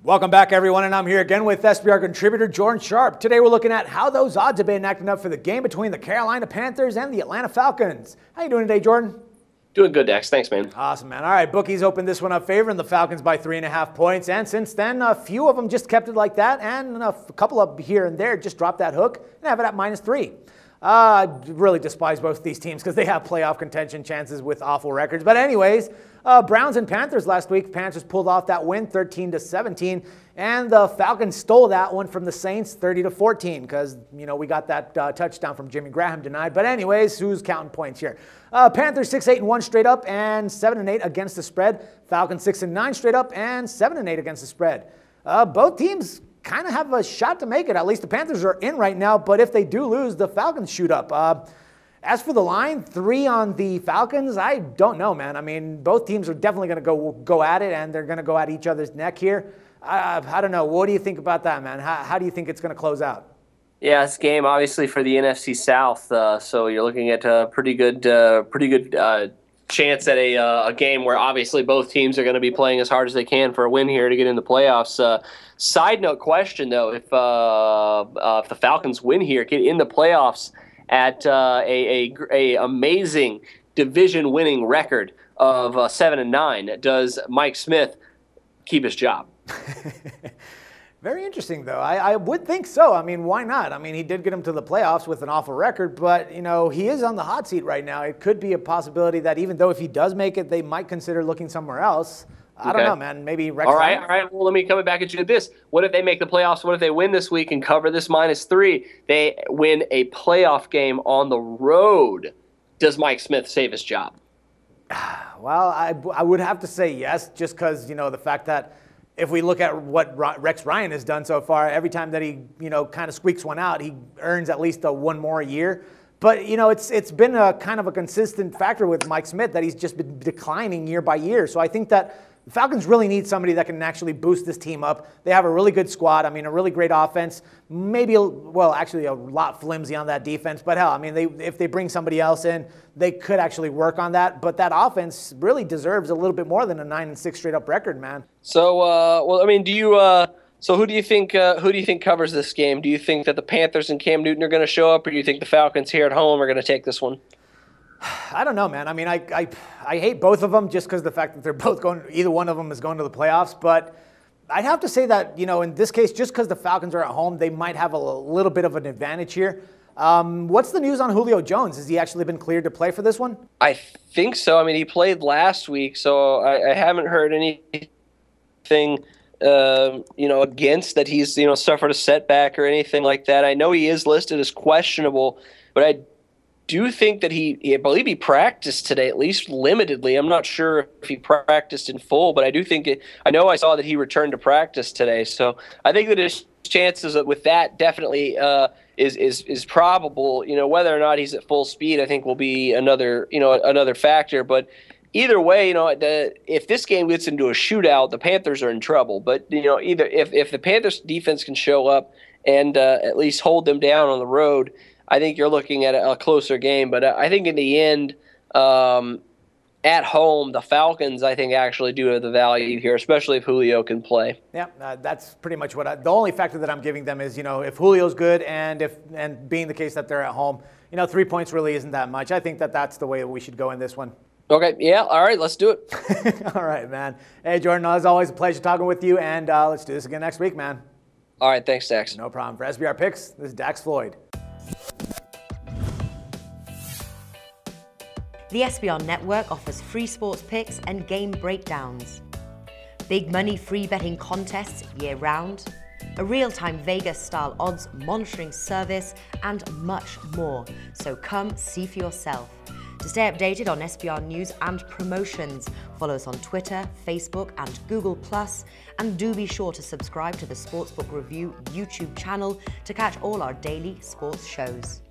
Welcome back, everyone, and I'm here again with SBR contributor Jordan Sharp. Today we're looking at how those odds have been acting up for the game between the Carolina Panthers and the Atlanta Falcons. How you doing today, Jordan? Doing good, Dax. Thanks, man. Awesome, man. All right, bookies opened this one up favoring the Falcons by 3.5 points, and since then, a few of them just kept it like that, and a couple of here and there just dropped that hook and have it at -3. I really despise both these teams because they have playoff contention chances with awful records. But anyways, Browns and Panthers last week. Panthers pulled off that win 13-17, and the Falcons stole that one from the Saints 30-14 because, you know, we got that touchdown from Jimmy Graham denied. But anyways, who's counting points here? Panthers 6-8-1 straight up and 7-8 against the spread. Falcons 6-9 straight up and 7-8 against the spread. Both teams kind of have a shot to make it. At least the Panthers are in right now, but if they do lose, the Falcons shoot up. As for the line, 3 on the Falcons, I don't know, man. I mean, both teams are definitely going to go at it, and they're going to go at each other's neck here. I don't know. What do you think about that, man? How do you think it's going to close out? Yeah, this game obviously for the NFC South, so you're looking at a pretty good chance at a game where obviously both teams are going to be playing as hard as they can for a win here to get in the playoffs. Side note question, though, if the Falcons win here, get in the playoffs at a amazing division-winning record of 7-9, does Mike Smith keep his job? Very interesting, though. I would think so. I mean, why not? I mean, he did get him to the playoffs with an awful record, but, you know, he is on the hot seat right now. It could be a possibility that even though if he does make it, they might consider looking somewhere else. I don't know, man. Maybe Rex. All right. Well, let me come back at you with this. What if they make the playoffs? What if they win this week and cover this -3? They win a playoff game on the road. Does Mike Smith save his job? Well, I would have to say yes, just because, you know, the fact that if we look at what Rex Ryan has done so far, every time that he, you know, kind of squeaks one out, he earns at least one more a year. But, you know, it's been a kind of a consistent factor with Mike Smith that he's just been declining year by year. So I think that the Falcons really need somebody that can actually boost this team up. They have a really good squad. I mean, a really great offense. Maybe, well, actually a lot flimsy on that defense. But hell, I mean, if they bring somebody else in, they could actually work on that. But that offense really deserves a little bit more than a 9-6 straight up record, man. So, well, I mean, so who do you think covers this game? Do you think that the Panthers and Cam Newton are going to show up, or do you think the Falcons here at home are going to take this one? I don't know, man. I mean, I hate both of them just because the fact that they're both going, either one of them is going to the playoffs. But I'd have to say that, you know, in this case, just because the Falcons are at home, they might have a little bit of an advantage here. What's the news on Julio Jones? Has he actually been cleared to play for this one? I think so. I mean, he played last week, so I haven't heard anything, you know, against that he's, you know, suffered a setback or anything like that. I know he is listed as questionable, but I do think that I believe he practiced today, at least limitedly. I'm not sure if he practiced in full, but I do think I know I saw that he returned to practice today. So I think that his chances with that definitely is probable. You know, whether or not he's at full speed, I think will be another factor. But either way, you know, if this game gets into a shootout, the Panthers are in trouble. But, you know, either if the Panthers defense can show up and at least hold them down on the road, I think you're looking at a closer game. But I think in the end, at home, the Falcons, I think, actually do have the value here, especially if Julio can play. Yeah, that's pretty much the only factor that I'm giving them is, you know, if Julio's good and being the case that they're at home, you know, 3 points really isn't that much. I think that's the way that we should go in this one. Okay, yeah, all right, let's do it. All right, man. Hey, Jordan, as always, a pleasure talking with you, and let's do this again next week, man. All right, thanks, Dax. No problem. For SBR Picks, this is Dax Floyd. The SBR Network offers free sports picks and game breakdowns, big money free betting contests year-round, a real-time Vegas-style odds monitoring service, and much more. So come see for yourself. To stay updated on SBR news and promotions, follow us on Twitter, Facebook, and Google+, and do be sure to subscribe to the Sportsbook Review YouTube channel to catch all our daily sports shows.